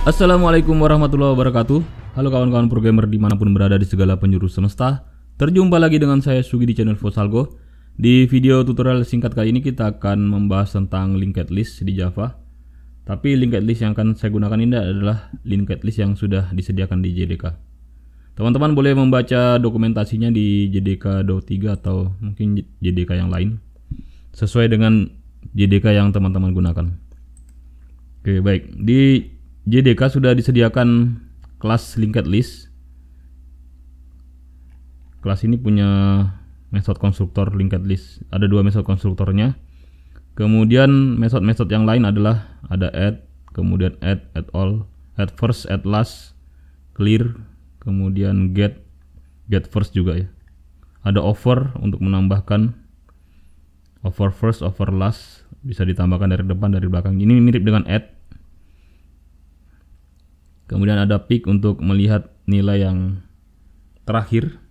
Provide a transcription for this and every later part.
Assalamualaikum warahmatullahi wabarakatuh. Halo kawan-kawan programmer dimanapun berada di segala penjuru semesta. Terjumpa lagi dengan saya Sugi di channel Fosalgo. Di video tutorial singkat kali ini kita akan membahas tentang linked list di Java. Tapi linked list yang akan saya gunakan ini adalah linked list yang sudah disediakan di JDK. Teman-teman boleh membaca dokumentasinya di JDK.3 atau mungkin JDK yang lain sesuai dengan JDK yang teman-teman gunakan. Oke, baik. Di JDK sudah disediakan kelas linked list. Kelas ini punya metode konstruktor linked list. Ada dua metode konstruktornya. Kemudian metode-metode yang lain adalah ada add, kemudian add all, add first, add last, clear, kemudian get first juga ya. Ada over untuk menambahkan over first, over last, bisa ditambahkan dari depan, dari belakang. Ini mirip dengan add. Kemudian ada pick untuk melihat nilai yang terakhir.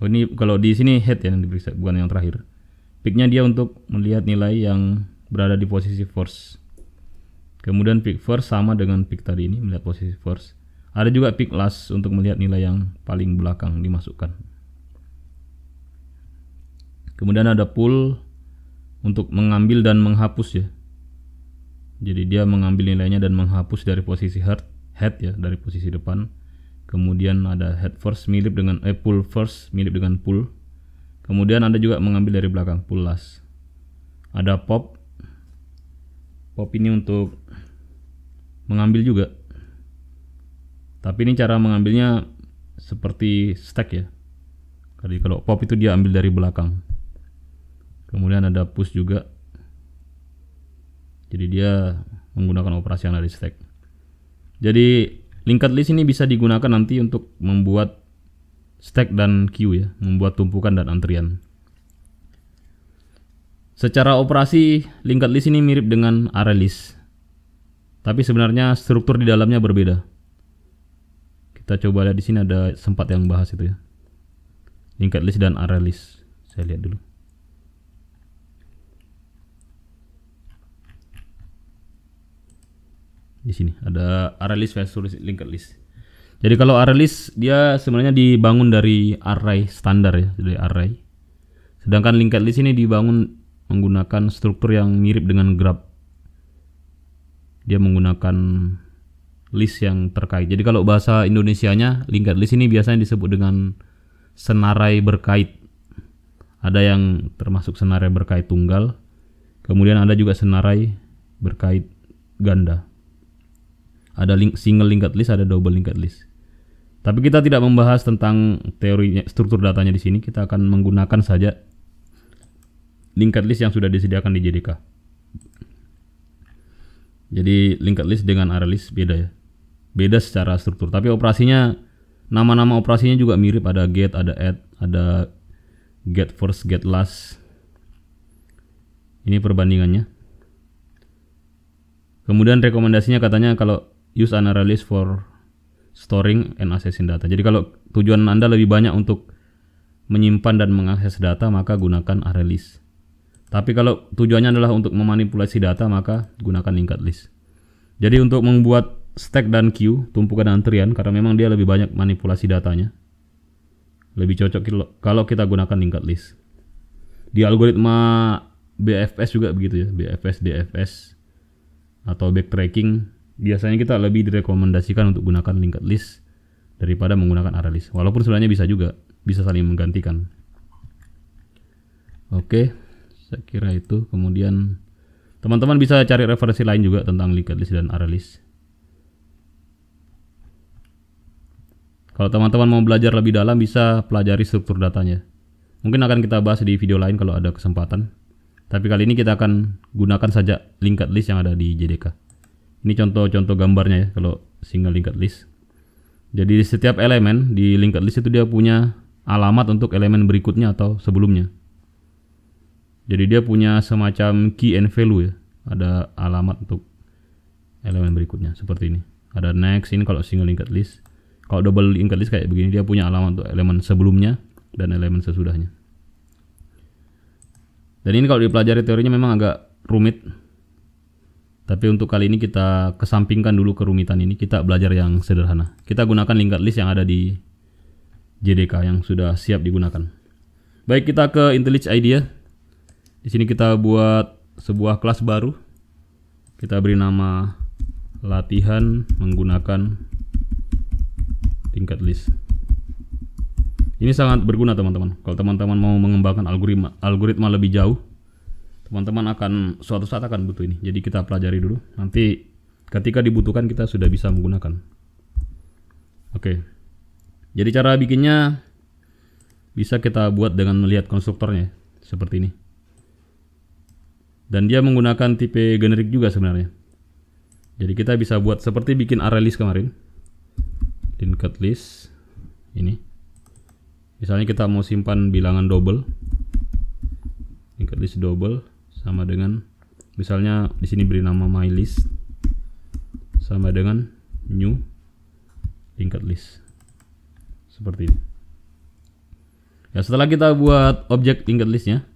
Oh, ini kalau di sini head ya yang diperiksa, bukan yang terakhir. Picknya dia untuk melihat nilai yang berada di posisi first. Kemudian pick first sama dengan pick tadi ini, melihat posisi first. Ada juga pick last untuk melihat nilai yang paling belakang dimasukkan. Kemudian ada pull untuk mengambil dan menghapus ya. Jadi dia mengambil nilainya dan menghapus dari posisi head ya, dari posisi depan. Kemudian ada head first mirip dengan pull first mirip dengan pull. Kemudian ada juga mengambil dari belakang, pull last. Ada pop. Pop ini untuk mengambil juga. Tapi ini cara mengambilnya seperti stack ya. Jadi kalau pop itu dia ambil dari belakang. Kemudian ada push juga. Jadi dia menggunakan operasi yang dari stack. Jadi linked list ini bisa digunakan nanti untuk membuat stack dan queue ya, membuat tumpukan dan antrian. Secara operasi linked list ini mirip dengan array list. Tapi sebenarnya struktur di dalamnya berbeda. Kita coba lihat di sini, ada sempat yang bahas itu ya. Linked list dan array list. Saya lihat dulu. Di sini ada array list versus linked list. Jadi kalau array list dia sebenarnya dibangun dari array standar ya, dari array. Sedangkan linked list ini dibangun menggunakan struktur yang mirip dengan graph. Dia menggunakan list yang terkait. Jadi kalau bahasa Indonesianya linked list ini biasanya disebut dengan senarai berkait. Ada yang termasuk senarai berkait tunggal. Kemudian ada juga senarai berkait ganda. Ada single linked list, ada double linked list. Tapi kita tidak membahas tentang teorinya, struktur datanya di sini. Kita akan menggunakan saja linked list yang sudah disediakan di JDK. Jadi linked list dengan array list beda ya. Beda secara struktur, tapi operasinya, nama-nama operasinya juga mirip. Ada get, ada add, ada get first, get last. Ini perbandingannya. Kemudian rekomendasinya katanya kalau use an array list for storing and accessing data. Jadi kalau tujuan Anda lebih banyak untuk menyimpan dan mengakses data, maka gunakan array list. Tapi kalau tujuannya adalah untuk memanipulasi data, maka gunakan linked list. Jadi untuk membuat stack dan queue, tumpukan dan antrian, karena memang dia lebih banyak manipulasi datanya, lebih cocok kalau kita gunakan linked list. Di algoritma BFS juga begitu ya, BFS, DFS atau backtracking, biasanya kita lebih direkomendasikan untuk gunakan linked list daripada menggunakan array list. Walaupun sebenarnya bisa juga, bisa saling menggantikan. Oke, saya kira itu. Kemudian teman-teman bisa cari referensi lain juga tentang linked list dan array list. Kalau teman-teman mau belajar lebih dalam, bisa pelajari struktur datanya. Mungkin akan kita bahas di video lain kalau ada kesempatan. Tapi kali ini kita akan gunakan saja linked list yang ada di JDK. Ini contoh-contoh gambarnya ya kalau single linked list. Jadi setiap elemen di linked list itu dia punya alamat untuk elemen berikutnya atau sebelumnya. Jadi dia punya semacam key and value ya. Ada alamat untuk elemen berikutnya seperti ini. Ada next, ini kalau single linked list. Kalau double linked list kayak begini, dia punya alamat untuk elemen sebelumnya dan elemen sesudahnya. Dan ini kalau dipelajari teorinya memang agak rumit. Tapi untuk kali ini kita kesampingkan dulu kerumitan ini, kita belajar yang sederhana. Kita gunakan linked list yang ada di JDK yang sudah siap digunakan. Baik, kita ke IntelliJ IDEA. Di sini kita buat sebuah kelas baru. Kita beri nama latihan menggunakan linked list. Ini sangat berguna teman-teman. Kalau teman-teman mau mengembangkan algoritma lebih jauh, teman-teman akan suatu saat akan butuh ini. Jadi kita pelajari dulu. Nanti ketika dibutuhkan kita sudah bisa menggunakan. Oke. Jadi cara bikinnya bisa kita buat dengan melihat konstruktornya seperti ini. Dan dia menggunakan tipe generik juga sebenarnya. Jadi kita bisa buat seperti bikin array list kemarin. Linked list ini. Misalnya kita mau simpan bilangan double. Linked list double sama dengan misalnya di sini beri nama mylist sama dengan new linked list. Seperti ini. Ya, setelah kita buat objek linked listnya,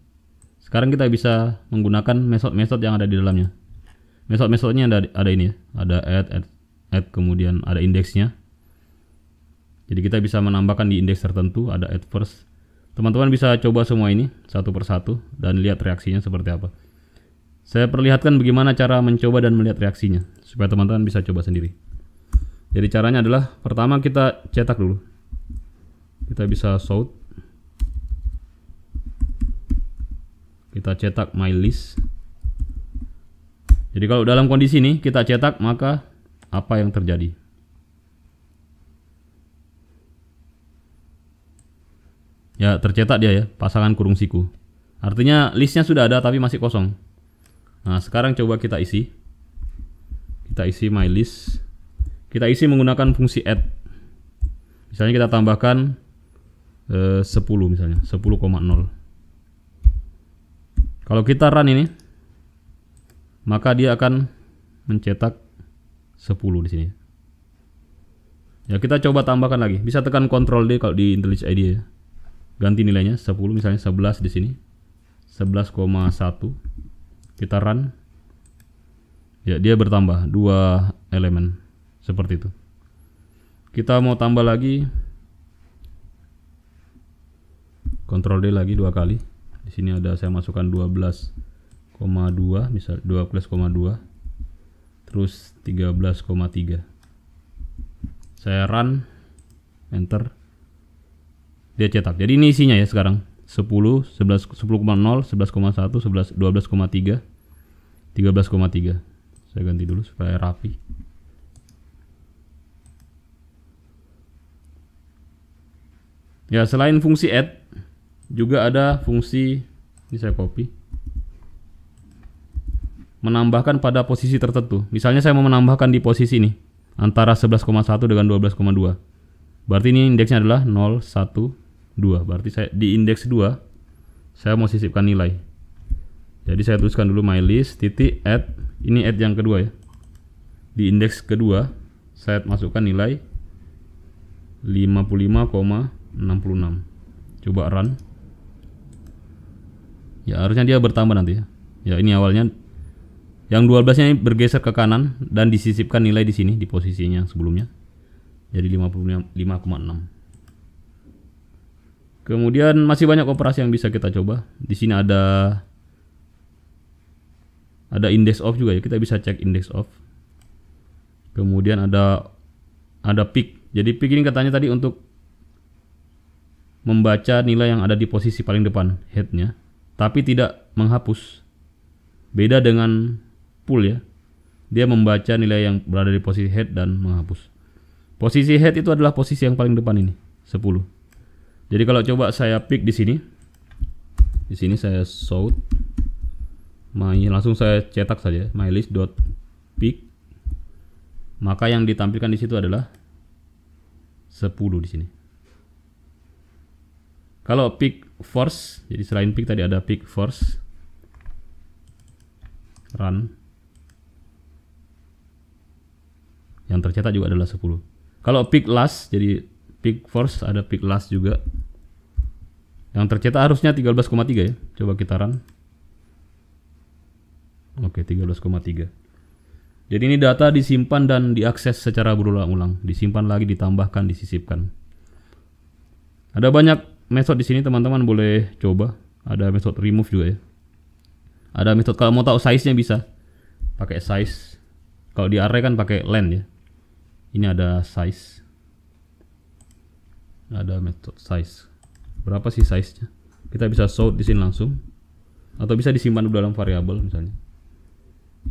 sekarang kita bisa menggunakan metode-metode yang ada di dalamnya. Metode-metodenya ada ini ya, ada add, kemudian ada indeksnya. Jadi kita bisa menambahkan di indeks tertentu, ada add first. Teman-teman bisa coba semua ini satu persatu dan lihat reaksinya seperti apa. Saya perlihatkan bagaimana cara mencoba dan melihat reaksinya supaya teman-teman bisa coba sendiri. Jadi caranya adalah pertama kita cetak dulu. Kita bisa sort. Kita cetak mylist. Jadi kalau dalam kondisi ini kita cetak, maka apa yang terjadi? Ya, tercetak dia ya, pasangan kurung siku. Artinya listnya sudah ada tapi masih kosong. Nah, sekarang coba kita isi. Kita isi mylist. Kita isi menggunakan fungsi add. Misalnya kita tambahkan 10 misalnya, 10,0. Kalau kita run ini, maka dia akan mencetak 10 di sini. Ya, kita coba tambahkan lagi. Bisa tekan Ctrl D kalau di IntelliJ IDEA ya. Ganti nilainya 10, misalnya 11 di sini. 11,1. Kita run. Ya, dia bertambah 2 elemen seperti itu. Kita mau tambah lagi, Ctrl D lagi 2 kali. Di sini ada saya masukkan 12,2, misal 12,2. Terus 13,3. Saya run, enter. Dia cetak. Jadi ini isinya ya sekarang. 10, 11, 10,0, 11,1, 11, 12,3, 13,3. Saya ganti dulu supaya rapi. Ya, selain fungsi add, juga ada fungsi, ini saya copy, menambahkan pada posisi tertentu. Misalnya saya mau menambahkan di posisi ini antara 11,1 dengan 12,2. Berarti ini indeksnya adalah 0, 1, 2. Berarti saya di indeks 2 saya mau sisipkan nilai. Jadi saya tuliskan dulu mylist titik add. Ini add yang kedua ya. Di indeks kedua saya masukkan nilai 55,66. Coba run. Ya, harusnya dia bertambah nanti ya. Ya, ini awalnya yang 12-nya ini bergeser ke kanan dan disisipkan nilai di sini di posisinya sebelumnya. Jadi 55,6. Kemudian masih banyak operasi yang bisa kita coba. Di sini ada index of juga ya. Kita bisa cek index of. Kemudian ada pick. Jadi pick ini katanya tadi untuk membaca nilai yang ada di posisi paling depan headnya, tapi tidak menghapus. Beda dengan pull ya. Dia membaca nilai yang berada di posisi head dan menghapus. Posisi head itu adalah posisi yang paling depan ini, 10. Jadi kalau coba saya pick di sini saya sort, langsung saya cetak saja mylist.pick, maka yang ditampilkan di situ adalah 10 di sini. Kalau pick first, jadi selain pick tadi ada pick first, run, yang tercetak juga adalah 10. Kalau pick last, jadi pick first ada pick last juga. Yang tercetak harusnya 13,3 ya. Coba kita run. Oke, 13,3. Jadi ini data disimpan dan diakses secara berulang-ulang, disimpan lagi, ditambahkan, disisipkan. Ada banyak metode di sini, teman-teman boleh coba. Ada metode remove juga ya. Ada metode kalau mau tahu size-nya bisa pakai size. Kalau di array kan pakai len ya. Ini ada size. Ada metode size. Berapa sih size-nya? Kita bisa sort di sini langsung, atau bisa disimpan dalam variabel misalnya.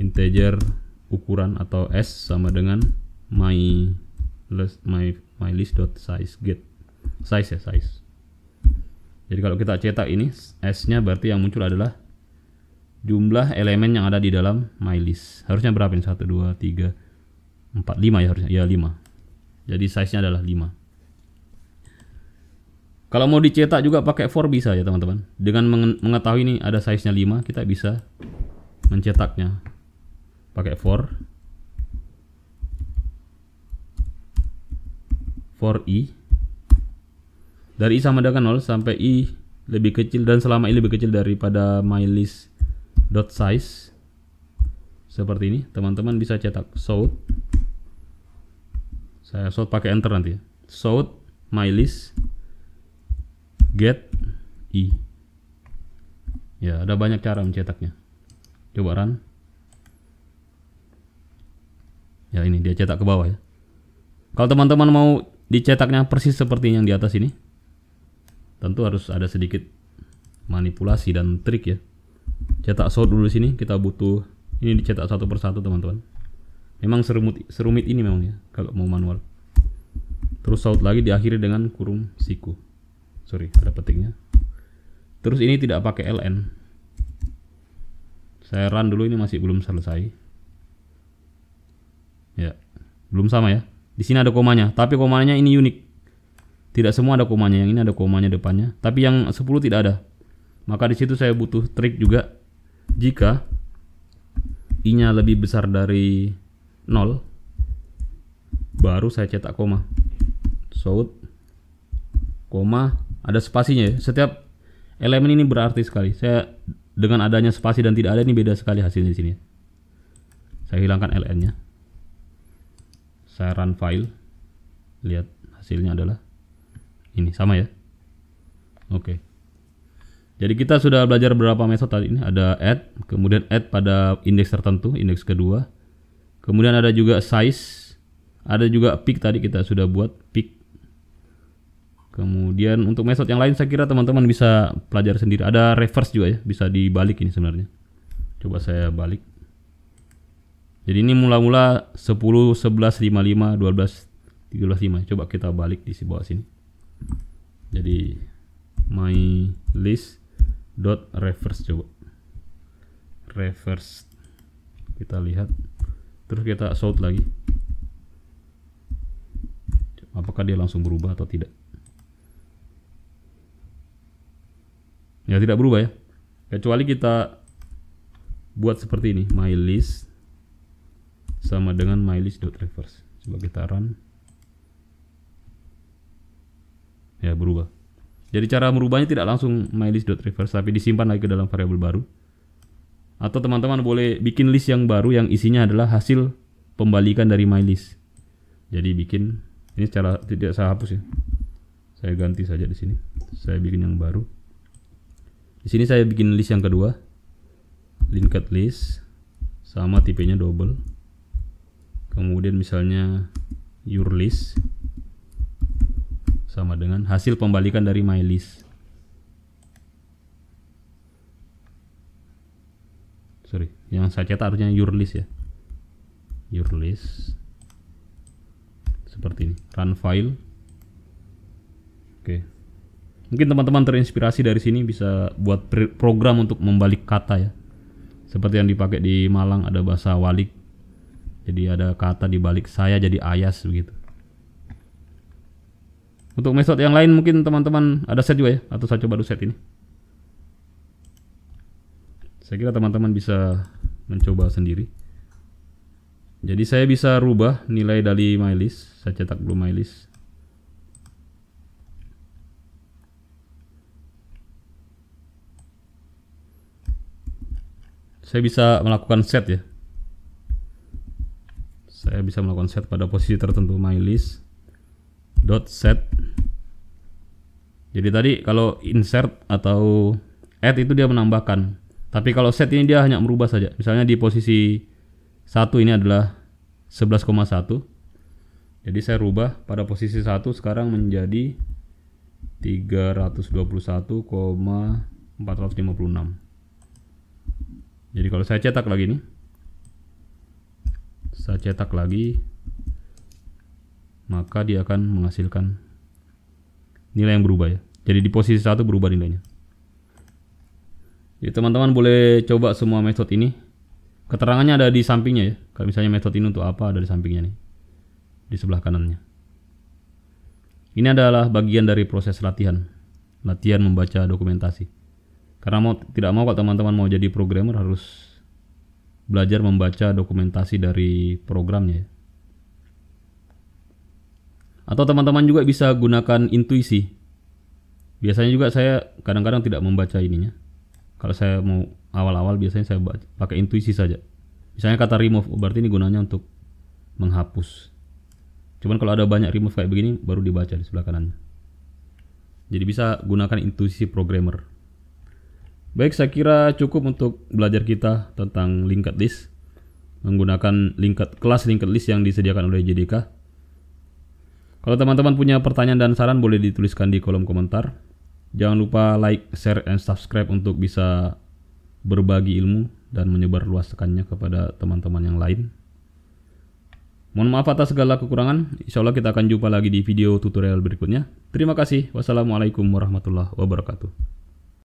Integer ukuran atau s sama dengan mylist.size get size ya, size. Jadi kalau kita cetak ini s-nya berarti yang muncul adalah jumlah elemen yang ada di dalam mylist. Harusnya berapa ini? 1 2 3 4 5 ya harusnya. Ya 5. Jadi size-nya adalah 5. Kalau mau dicetak juga pakai for bisa ya teman-teman. Dengan mengetahui ini ada size-nya 5, kita bisa mencetaknya pakai for i dari i sama dengan 0 sampai i lebih kecil, dan selama i lebih kecil daripada mylist.size seperti ini, teman-teman bisa cetak sort. Saya sort pakai enter nanti ya. Sort mylist get i. Ya, ada banyak cara mencetaknya. Coba run. Ya, ini dia cetak ke bawah ya. Kalau teman-teman mau dicetaknya persis seperti yang di atas ini, tentu harus ada sedikit manipulasi dan trik ya. Cetak sort dulu di sini, kita butuh ini dicetak satu persatu teman-teman. Memang serumit ini memang ya kalau mau manual. Terus sort lagi diakhiri dengan kurung siku. Sorry, ada petiknya. Terus ini tidak pakai ln. Saya run dulu, ini masih belum selesai. Ya, belum sama ya. Di sini ada komanya, tapi komanya ini unik. Tidak semua ada komanya, yang ini ada komanya depannya, tapi yang 10 tidak ada. Maka di situ saya butuh trik juga. Jika i-nya lebih besar dari 0, baru saya cetak koma. Sort koma, ada spasinya ya. Setiap elemen ini berarti sekali. Saya dengan adanya spasi dan tidak ada, ini beda sekali hasilnya di sini. Saya hilangkan ln-nya. Saya run file. Lihat hasilnya adalah ini, sama ya. Oke. Jadi kita sudah belajar beberapa metode tadi ini. Ada add, kemudian add pada indeks tertentu, indeks kedua. Kemudian ada juga size. Ada juga pick, tadi kita sudah buat pick. Kemudian untuk metode yang lain saya kira teman-teman bisa pelajari sendiri. Ada reverse juga ya, bisa dibalik ini sebenarnya. Coba saya balik. Jadi ini mula-mula 10, 11, 55, 12, 13, 5. Coba kita balik di bawah sini. Jadi my list dot reverse, coba reverse, kita lihat. Terus kita sort lagi. Apakah dia langsung berubah atau tidak? Ya, tidak berubah ya. Kecuali kita buat seperti ini, my list sama dengan mylist.reverse. Coba kita run. Ya, berubah. Jadi cara merubahnya tidak langsung mylist.reverse, tapi disimpan lagi ke dalam variabel baru. Atau teman-teman boleh bikin list yang baru yang isinya adalah hasil pembalikan dari mylist. Jadi bikin ini secara tidak saya hapus ya. Saya ganti saja di sini. Saya bikin yang baru. Di sini saya bikin list yang kedua. Linked list sama tipenya double. Kemudian misalnya your list sama dengan hasil pembalikan dari my list. Sorry, yang saya cetak harusnya your list ya. Your list seperti ini. Run file. Oke. Mungkin teman-teman terinspirasi dari sini bisa buat program untuk membalik kata ya. Seperti yang dipakai di Malang, ada bahasa walik. Jadi ada kata dibalik saya jadi ayas begitu. Untuk metode yang lain mungkin teman-teman ada set juga ya, atau saya coba dulu set ini. Saya kira teman-teman bisa mencoba sendiri. Jadi saya bisa rubah nilai dari mylist. Saya cetak dulu mylist. Saya bisa melakukan set ya. saya bisa melakukan set pada posisi tertentu, mylist dot set. Jadi tadi kalau insert atau add itu dia menambahkan, tapi kalau set ini dia hanya merubah saja. Misalnya di posisi 1 ini adalah 11,1, jadi saya rubah pada posisi 1 sekarang menjadi 321,456. Jadi kalau saya cetak lagi nih, saya cetak lagi, maka dia akan menghasilkan nilai yang berubah ya. Jadi di posisi 1 berubah nilainya. Jadi teman-teman boleh coba semua metode ini. Keterangannya ada di sampingnya ya. Kalau misalnya metode ini untuk apa, ada di sampingnya nih, di sebelah kanannya. Ini adalah bagian dari proses latihan membaca dokumentasi. Karena tidak mau kalau teman-teman mau jadi programmer harus belajar membaca dokumentasi dari programnya ya. Atau teman-teman juga bisa gunakan intuisi. Biasanya juga saya kadang-kadang tidak membaca ininya. Kalau saya mau awal-awal biasanya saya pakai intuisi saja. Misalnya kata remove, berarti ini gunanya untuk menghapus. Cuman kalau ada banyak remove kayak begini baru dibaca di sebelah kanannya. Jadi bisa gunakan intuisi programmer. Baik, saya kira cukup untuk belajar kita tentang linked list menggunakan kelas linked list yang disediakan oleh JDK. Kalau teman-teman punya pertanyaan dan saran boleh dituliskan di kolom komentar. Jangan lupa like, share, and subscribe untuk bisa berbagi ilmu dan menyebarluaskannya kepada teman-teman yang lain. Mohon maaf atas segala kekurangan. Insya Allah kita akan jumpa lagi di video tutorial berikutnya. Terima kasih. Wassalamualaikum warahmatullahi wabarakatuh.